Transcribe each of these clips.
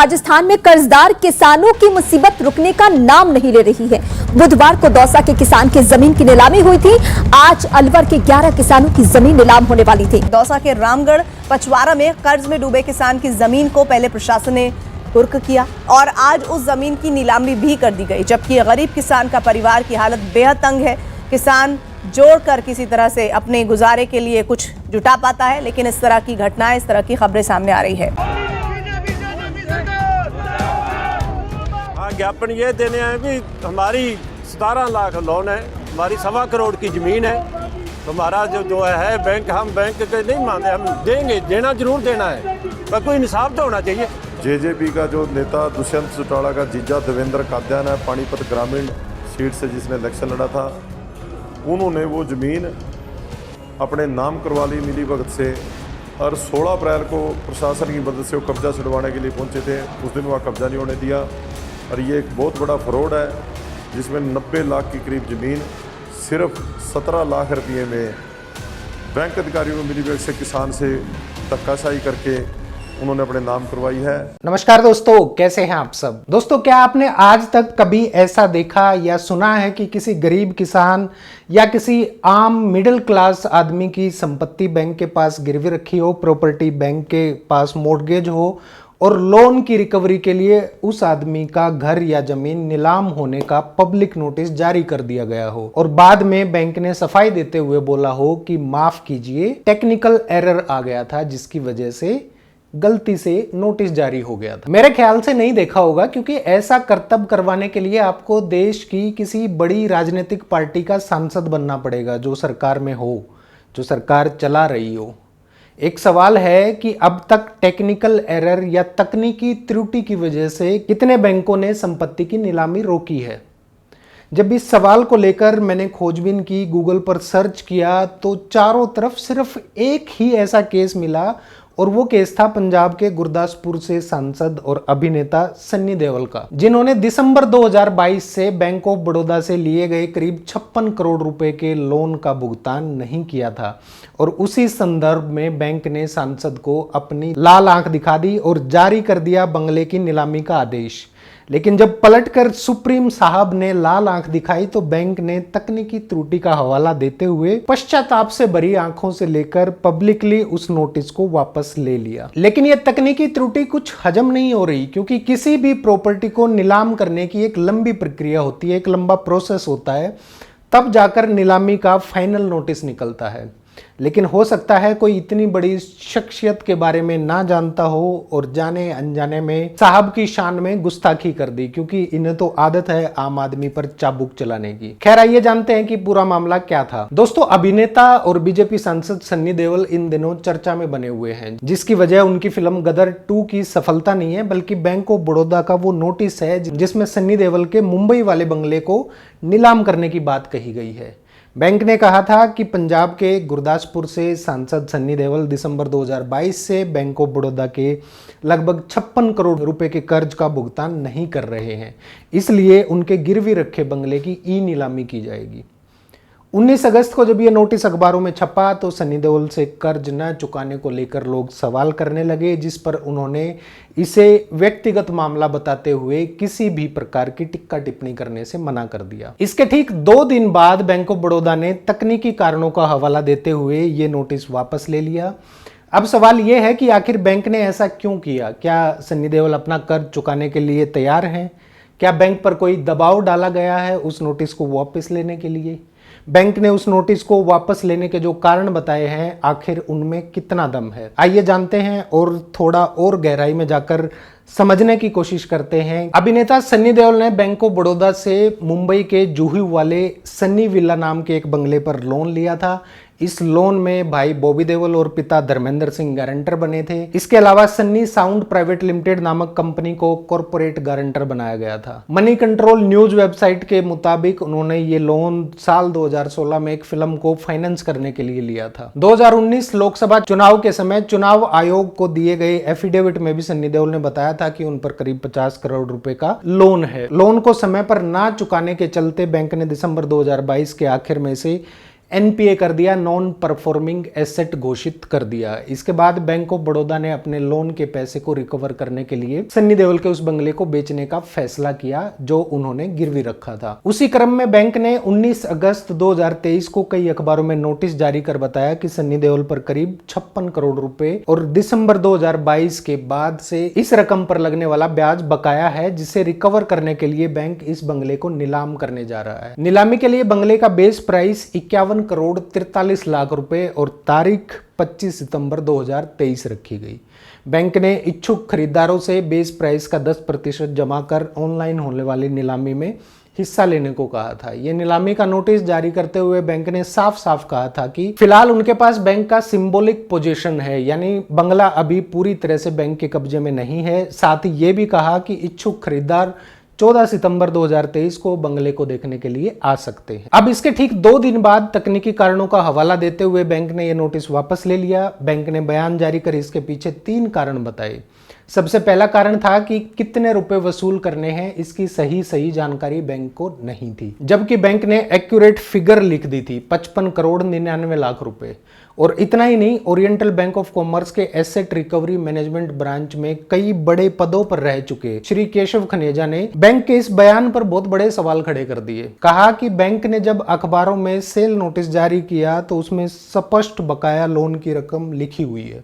राजस्थान में कर्जदार किसानों की मुसीबत रुकने का नाम नहीं ले रही है। बुधवार को दौसा के किसान की जमीन की नीलामी हुई थी। आज अलवर के 11 किसानों की जमीन नीलाम होने वाली थी। दौसा के रामगढ़ पचवारा में कर्ज में डूबे किसान की जमीन को पहले प्रशासन ने कुर्क किया और आज उस जमीन की नीलामी भी कर दी गई, जबकि गरीब किसान का परिवार की हालत बेहद तंग है। किसान जोड़कर किसी तरह से अपने गुजारे के लिए कुछ जुटा पाता है, लेकिन इस तरह की घटनाएं, इस तरह की खबरें सामने आ रही है। ज्ञापन ये देने हैं कि हमारी 17 लाख लोन है, हमारी 1.25 करोड़ की ज़मीन है, तो हमारा जो है बैंक, हम बैंक के नहीं मानते, हम देंगे, देना जरूर देना है, पर कोई इंसाफ तो होना चाहिए। जेजेपी का जो नेता दुष्यंत चौटाला का जीजा देवेंद्र काद्यान है, पानीपत ग्रामीण सीट से जिसने इलेक्शन लड़ा था, उन्होंने वो ज़मीन अपने नाम करवा ली मिली भगत से और 16 अप्रैल को प्रशासन की मदद से वो कब्जा छुड़वाने के लिए पहुंचे थे। उस दिन वहाँ कब्जा नहीं होने दिया और ये एक बहुत बड़ा फ्रॉड है, जिसमें 90 लाख की करीब ज़मीन सिर्फ 17 लाख रुपये में बैंक अधिकारियों ने मिली भगत से किसान से धक्काशाही करके उन्होंने अपने नाम करवाई है। नमस्कार दोस्तों, कैसे हैं आप सब। दोस्तों, क्या आपने आज तक कभी ऐसा देखा या सुना है कि किसी गरीब किसान या किसी आम मिडिल क्लास आदमी की संपत्ति बैंक के पास गिरवी रखी हो, प्रॉपर्टी बैंक के पास मॉर्गेज हो और लोन की रिकवरी के लिए उस आदमी का घर या जमीन नीलाम होने का पब्लिक नोटिस जारी कर दिया गया हो और बाद में बैंक ने सफाई देते हुए बोला हो कि माफ कीजिए, टेक्निकल एरर आ गया था जिसकी वजह से गलती से नोटिस जारी हो गया था। मेरे ख्याल से नहीं देखा होगा, क्योंकि ऐसा करतब करवाने के लिए आपको देश की किसी बड़ी राजनीतिक पार्टी का सांसद बनना पड़ेगा, जो सरकार में हो, जो सरकार चला रही हो। एक सवाल है कि अब तक टेक्निकल एरर या तकनीकी त्रुटि की वजह से कितने बैंकों ने संपत्ति की नीलामी रोकी है। जब इस सवाल को लेकर मैंने खोजबीन की, गूगल पर सर्च किया, तो चारों तरफ सिर्फ एक ही ऐसा केस मिला और वो केस था पंजाब के गुरदासपुर से सांसद और अभिनेता सन्नी देओल का, जिन्होंने दिसंबर 2022 से बैंक ऑफ बड़ौदा से लिए गए करीब 56 करोड़ रुपए के लोन का भुगतान नहीं किया था और उसी संदर्भ में बैंक ने सांसद को अपनी लाल आंख दिखा दी और जारी कर दिया बंगले की नीलामी का आदेश। लेकिन जब पलटकर सुप्रीम साहब ने लाल आंख दिखाई तो बैंक ने तकनीकी त्रुटि का हवाला देते हुए पश्चाताप से भरी आंखों से लेकर पब्लिकली उस नोटिस को वापस ले लिया। लेकिन यह तकनीकी त्रुटि कुछ हजम नहीं हो रही, क्योंकि किसी भी प्रॉपर्टी को नीलाम करने की एक लंबी प्रक्रिया होती है, एक लंबा प्रोसेस होता है, तब जाकर नीलामी का फाइनल नोटिस निकलता है। लेकिन हो सकता है कोई इतनी बड़ी शख्सियत के बारे में ना जानता हो और जाने अनजाने में साहब की शान में गुस्ताखी कर दी, क्योंकि इन्हें तो आदत है आम आदमी पर चाबुक चलाने की। खैर, आइए जानते हैं कि पूरा मामला क्या था। दोस्तों, अभिनेता और बीजेपी सांसद सन्नी देओल इन दिनों चर्चा में बने हुए हैं, जिसकी वजह उनकी फिल्म गदर 2 की सफलता नहीं है, बल्कि बैंक ऑफ बड़ौदा का वो नोटिस है जिसमें सन्नी देओल के मुंबई वाले बंगले को नीलाम करने की बात कही गई है। बैंक ने कहा था कि पंजाब के गुरदासपुर से सांसद सन्नी देओल दिसंबर 2022 से बैंक ऑफ बड़ौदा के लगभग 56 करोड़ रुपए के कर्ज का भुगतान नहीं कर रहे हैं, इसलिए उनके गिरवी रखे बंगले की ई नीलामी की जाएगी। 19 अगस्त को जब ये नोटिस अखबारों में छपा तो सन्नी देओल से कर्ज न चुकाने को लेकर लोग सवाल करने लगे, जिस पर उन्होंने इसे व्यक्तिगत मामला बताते हुए किसी भी प्रकार की टिक्का टिप्पणी करने से मना कर दिया। इसके ठीक 2 दिन बाद बैंक ऑफ बड़ौदा ने तकनीकी कारणों का हवाला देते हुए ये नोटिस वापस ले लिया। अब सवाल यह है कि आखिर बैंक ने ऐसा क्यों किया? क्या सन्नी देओल अपना कर्ज चुकाने के लिए तैयार हैं? क्या बैंक पर कोई दबाव डाला गया है उस नोटिस को वापस लेने के लिए? बैंक ने उस नोटिस को वापस लेने के जो कारण बताए हैं, आखिर उनमें कितना दम है? आइए जानते हैं और थोड़ा और गहराई में जाकर समझने की कोशिश करते हैं। अभिनेता सन्नी देओल ने बैंक ऑफ बड़ौदा से मुंबई के जूहू वाले सन्नी विला नाम के एक बंगले पर लोन लिया था। इस लोन में भाई बॉबी देओल और पिता धर्मेंद्र सिंह गारंटर बने थे। इसके अलावा सन्नी साउंड प्राइवेट लिमिटेड नामक कंपनी को कॉर्पोरेट गारंटर बनाया गया था। मनी कंट्रोल न्यूज वेबसाइट के मुताबिक उन्होंने ये लोन साल 2016 में एक फिल्म को फाइनेंस करने के लिए लिया था। 2019 लोकसभा चुनाव के समय चुनाव आयोग को दिए गए एफिडेविट में भी सन्नी देओल ने बताया था कि उन पर करीब 50 करोड़ रुपए का लोन है। लोन को समय पर ना चुकाने के चलते बैंक ने दिसंबर 2022 के आखिर में से एनपीए कर दिया, नॉन परफॉर्मिंग एसेट घोषित कर दिया। इसके बाद बैंक ऑफ बड़ौदा ने अपने लोन के पैसे को रिकवर करने के लिए सन्नी देओल के उस बंगले को बेचने का फैसला किया जो उन्होंने गिरवी रखा था। उसी क्रम में बैंक ने 19 अगस्त 2023 को कई अखबारों में नोटिस जारी कर बताया कि सन्नी देओल पर करीब 56 करोड़ रुपए और दिसंबर 2022 के बाद से इस रकम पर लगने वाला ब्याज बकाया है, जिसे रिकवर करने के लिए बैंक इस बंगले को नीलाम करने जा रहा है। नीलामी के लिए बंगले का बेस प्राइस 51 करोड़ 43 लाख रुपए और तारीख 25 सितंबर 2023 रखी गई। बैंक ने इच्छुक खरीदारों से बेस प्राइस का 10% जमा कर ऑनलाइन होने वाली नीलामी में हिस्सा लेने को कहा था। यह नीलामी का नोटिस जारी करते हुए बैंक ने साफ साफ कहा था कि फिलहाल उनके पास बैंक का सिंबॉलिक पोजीशन है, यानी बंगला अभी पूरी तरह से बैंक के कब्जे में नहीं है। साथ ही ये भी कहा कि इच्छुक खरीदार 14 सितंबर 2023 को बंगले को देखने के लिए आ सकते हैं। अब इसके ठीक 2 दिन बाद तकनीकी कारणों का हवाला देते हुए बैंक ने यह नोटिस वापस ले लिया। बैंक ने बयान जारी कर इसके पीछे 3 कारण बताए। सबसे पहला कारण था कि कितने रुपए वसूल करने हैं, इसकी सही जानकारी बैंक को नहीं थी, जबकि बैंक ने एक्यूरेट फिगर लिख दी थी 55 करोड़ 99 लाख रुपए। और इतना ही नहीं, ओरिएंटल बैंक ऑफ कॉमर्स के एसेट रिकवरी मैनेजमेंट ब्रांच में कई बड़े पदों पर रह चुके श्री केशव खनेजा ने बैंक के इस बयान पर बहुत बड़े सवाल खड़े कर दिए। कहा कि बैंक ने जब अखबारों में सेल नोटिस जारी किया तो उसमें स्पष्ट बकाया लोन की रकम लिखी हुई है,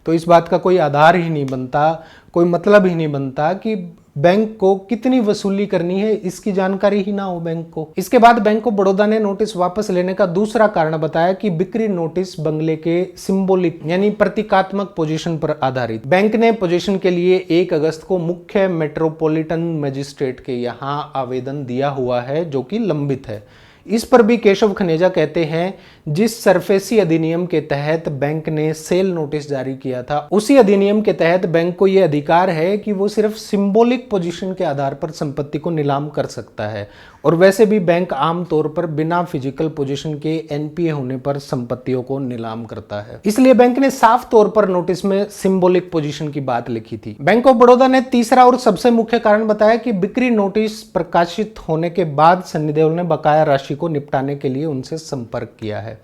तो इस बात का कोई आधार ही नहीं बनता, कोई मतलब ही नहीं बनता कि बैंक को कितनी वसूली करनी है, इसकी जानकारी ही ना हो बैंक को। इसके बाद बैंक ऑफ बड़ौदा ने नोटिस वापस लेने का दूसरा कारण बताया कि बिक्री नोटिस बंगले के सिंबॉलिक यानी प्रतीकात्मक पोजीशन पर आधारित। बैंक ने पोजीशन के लिए 1 अगस्त को मुख्य मेट्रोपॉलिटन मजिस्ट्रेट के यहाँ आवेदन दिया हुआ है जो कि लंबित है। इस पर भी केशव खनेजा कहते हैं जिस सरफेसी अधिनियम के तहत बैंक ने सेल नोटिस जारी किया था, उसी अधिनियम के तहत बैंक को यह अधिकार है कि वो सिर्फ सिंबॉलिक पोजीशन के आधार पर संपत्ति को नीलाम कर सकता है। और वैसे भी बैंक आमतौर पर बिना फिजिकल पोजीशन के एनपीए होने पर संपत्तियों को नीलाम करता है। इसलिए बैंक ने साफ तौर पर नोटिस में सिंबॉलिक पोजीशन की बात लिखी थी। बैंक ऑफ बड़ौदा ने तीसरा और सबसे मुख्य कारण बताया कि बिक्री नोटिस प्रकाशित होने के बाद सन्नी देओल ने बकाया राशि को निपटाने के लिए उनसे संपर्क किया है।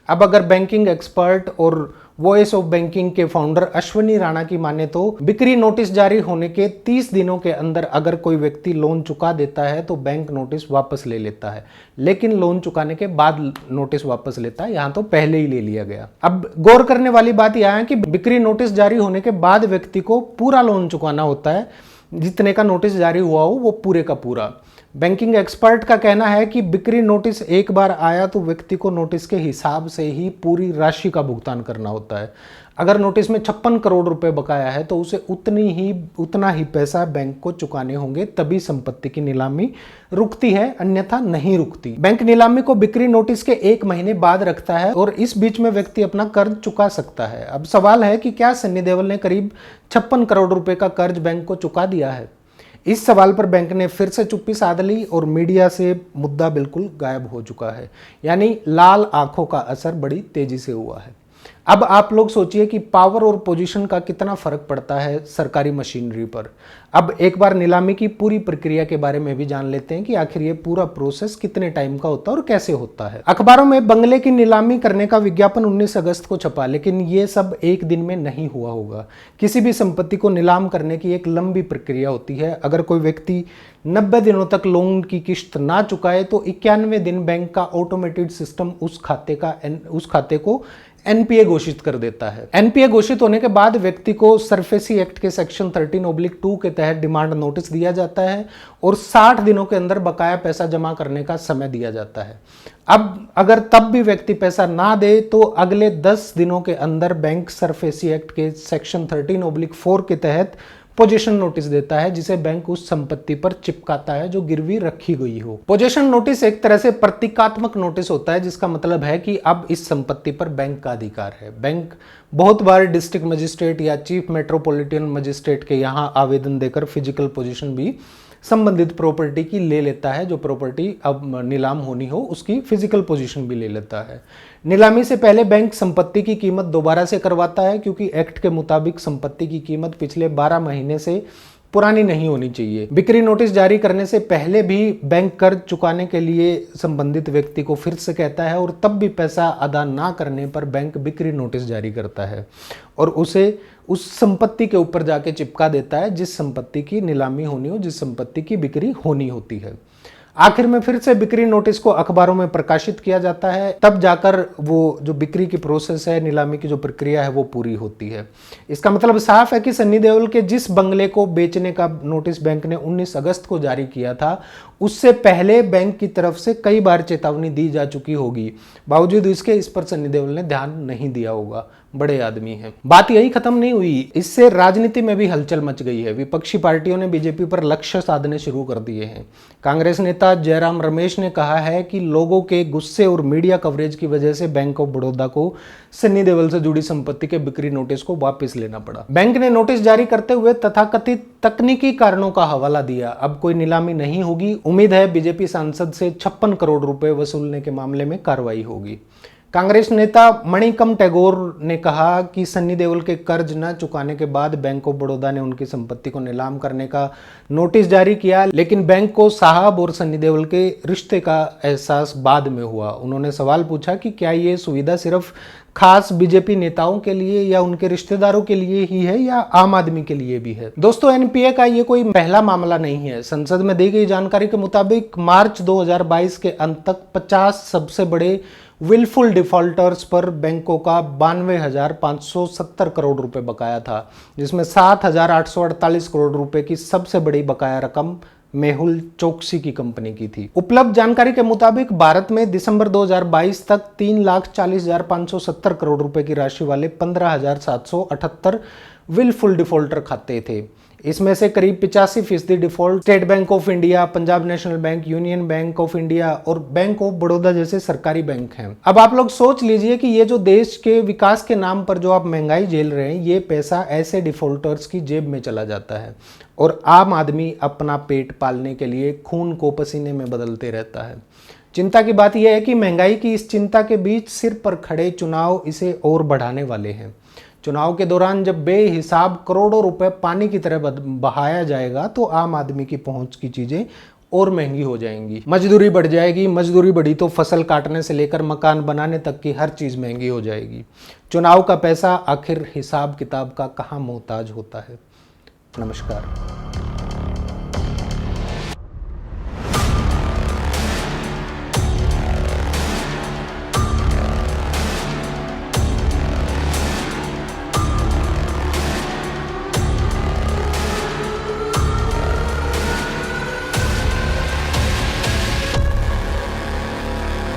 अब अगर बैंकिंग एक्सपर्ट और वॉइस ऑफ बैंकिंग के फाउंडर अश्विनी राणा की माने तो बिक्री नोटिस जारी होने के 30 दिनों के अंदर अगर कोई व्यक्ति लोन चुका देता है तो बैंक नोटिस वापस ले लेता है, लेकिन लोन चुकाने के बाद नोटिस वापस लेता है, यहाँ तो पहले ही ले लिया गया। अब गौर करने वाली बात यह है कि बिक्री नोटिस जारी होने के बाद व्यक्ति को पूरा लोन चुकाना होता है, जितने का नोटिस जारी हुआ हो वो पूरे का पूरा। बैंकिंग एक्सपर्ट का कहना है कि बिक्री नोटिस एक बार आया तो व्यक्ति को नोटिस के हिसाब से ही पूरी राशि का भुगतान करना होता है। अगर नोटिस में 56 करोड़ रुपए बकाया है तो उसे उतना ही पैसा बैंक को चुकाने होंगे, तभी संपत्ति की नीलामी रुकती है, अन्यथा नहीं रुकती। बैंक नीलामी को बिक्री नोटिस के 1 महीने बाद रखता है और इस बीच में व्यक्ति अपना कर्ज चुका सकता है। अब सवाल है कि क्या सन्नी देओल ने करीब 56 करोड़ रुपए का कर्ज बैंक को चुका दिया है? इस सवाल पर बैंक ने फिर से चुप्पी साध ली और मीडिया से मुद्दा बिल्कुल गायब हो चुका है, यानी लाल आंखों का असर बड़ी तेजी से हुआ है। अब आप लोग सोचिए कि पावर और पोजीशन का कितना फर्क पड़ता है सरकारी मशीनरी पर। अब एक बार नीलामी की पूरी प्रक्रिया के बारे में भी जान लेते हैं कि आखिर ये पूरा प्रोसेस कितने टाइम का होता है और कैसे होता है। अखबारों में बंगले की नीलामी करने का विज्ञापन 19 अगस्त को छपा, लेकिन ये सब एक दिन में नहीं हुआ होगा। किसी भी संपत्ति को नीलाम करने की एक लंबी प्रक्रिया होती है। अगर कोई व्यक्ति 90 दिनों तक लोन की किश्त ना चुकाए तो 91वें दिन बैंक का ऑटोमेटेड सिस्टम उस खाते को एनपीए घोषित कर देता है। एनपीए घोषित होने के बाद व्यक्ति को सरफेसी एक्ट के सेक्शन 13/2 के तहत डिमांड नोटिस दिया जाता है और 60 दिनों के अंदर बकाया पैसा जमा करने का समय दिया जाता है। अब अगर तब भी व्यक्ति पैसा ना दे तो अगले 10 दिनों के अंदर बैंक सरफेसी एक्ट के सेक्शन 13/4 के तहत पोजीशन नोटिस देता है, जिसे बैंक उस संपत्ति पर चिपकाता है जो गिरवी रखी गई हो। पोजीशन नोटिस एक तरह से प्रतीकात्मक नोटिस होता है, जिसका मतलब है कि अब इस संपत्ति पर बैंक का अधिकार है। बैंक बहुत बार डिस्ट्रिक्ट मजिस्ट्रेट या चीफ मेट्रोपॉलिटन मजिस्ट्रेट के यहाँ आवेदन देकर फिजिकल पोजीशन भी संबंधित प्रॉपर्टी की ले लेता है। जो प्रॉपर्टी अब नीलाम होनी हो उसकी फिजिकल पोजीशन भी ले लेता है। नीलामी से पहले बैंक संपत्ति की कीमत दोबारा से करवाता है, क्योंकि एक्ट के मुताबिक संपत्ति की कीमत पिछले 12 महीने से पुरानी नहीं होनी चाहिए। बिक्री नोटिस जारी करने से पहले भी बैंक कर्ज चुकाने के लिए संबंधित व्यक्ति को फिर से कहता है और तब भी पैसा अदा ना करने पर बैंक बिक्री नोटिस जारी करता है और उसे उस संपत्ति के ऊपर जाके चिपका देता है जिस संपत्ति की नीलामी होनी हो, जिस संपत्ति की बिक्री होनी होती है। आखिर में फिर से बिक्री नोटिस को अखबारों में प्रकाशित किया जाता है, तब जाकर वो जो बिक्री की प्रोसेस है, नीलामी की जो प्रक्रिया है वो पूरी होती है। इसका मतलब साफ है कि सन्नी देओल के जिस बंगले को बेचने का नोटिस बैंक ने 19 अगस्त को जारी किया था, उससे पहले बैंक की तरफ से कई बार चेतावनी दी जा चुकी होगी। बावजूद इसके इस पर सन्नी देओल ने ध्यान नहीं दिया होगा। बड़े आदमी हैं। बात यही खत्म नहीं हुई, इससे राजनीति में भी हलचल मच गई है। विपक्षी पार्टियों ने बीजेपी पर लक्ष्य साधने शुरू कर दिए हैं। कांग्रेस नेता जयराम रमेश ने कहा है कि लोगों के गुस्से और मीडिया कवरेज की वजह से बैंक ऑफ बड़ौदा को सन्नी देओल से जुड़ी संपत्ति के बिक्री नोटिस को वापस लेना पड़ा। बैंक ने नोटिस जारी करते हुए तथाकथित तकनीकी कारणों का हवाला दिया। अब कोई नीलामी नहीं होगी। उम्मीद है बीजेपी सांसद से 56 करोड़ रुपए वसूलने के मामले में कार्रवाई होगी। कांग्रेस नेता मणिकम टैगोर ने कहा कि सन्नी देओल के कर्ज न चुकाने के बाद बैंक ऑफ बड़ौदा ने उनकी संपत्ति को नीलाम करने का नोटिस जारी किया, लेकिन बैंक को साहब और सन्नी देओल के रिश्ते का एहसास बाद में हुआ। उन्होंने सवाल पूछा कि क्या ये सुविधा सिर्फ खास बीजेपी नेताओं के लिए या उनके रिश्तेदारों के लिए ही है या आम आदमी के लिए भी है। दोस्तों, एनपीए का ये कोई पहला मामला नहीं है। संसद में दी गई जानकारी के मुताबिक मार्च 2022 के अंत तक 50 सबसे बड़े विलफुल डिफॉल्टर्स पर बैंकों का 92,570 करोड़ रुपए बकाया था, जिसमें 7,848 करोड़ रुपए की सबसे बड़ी बकाया रकम मेहुल चोकसी की कंपनी की थी। उपलब्ध जानकारी के मुताबिक भारत में दिसंबर 2022 तक 3,40,570 करोड़ रुपए की राशि वाले 15,778 विलफुल डिफॉल्टर खाते थे। इसमें से करीब 85% default state bank of India, Punjab national bank, union bank of India और बैंक ऑफ बड़ौदा जैसे सरकारी बैंक हैं। अब आप लोग सोच लीजिए कि ये जो देश के विकास के नाम पर जो आप महंगाई झेल रहे हैं, ये पैसा ऐसे डिफॉल्टर्स की जेब में चला जाता है और आम आदमी अपना पेट पालने के लिए खून को पसीने में बदलते रहता है। चिंता की बात यह है कि महंगाई की इस चिंता के बीच सिर पर खड़े चुनाव इसे और बढ़ाने वाले हैं। चुनाव के दौरान जब बेहिसाब करोड़ों रुपए पानी की तरह बहाया जाएगा तो आम आदमी की पहुंच की चीजें और महंगी हो जाएंगी। मजदूरी बढ़ जाएगी। मजदूरी बढ़ी तो फसल काटने से लेकर मकान बनाने तक की हर चीज महंगी हो जाएगी। चुनाव का पैसा आखिर हिसाब किताब का कहाँ मोहताज होता है। नमस्कार।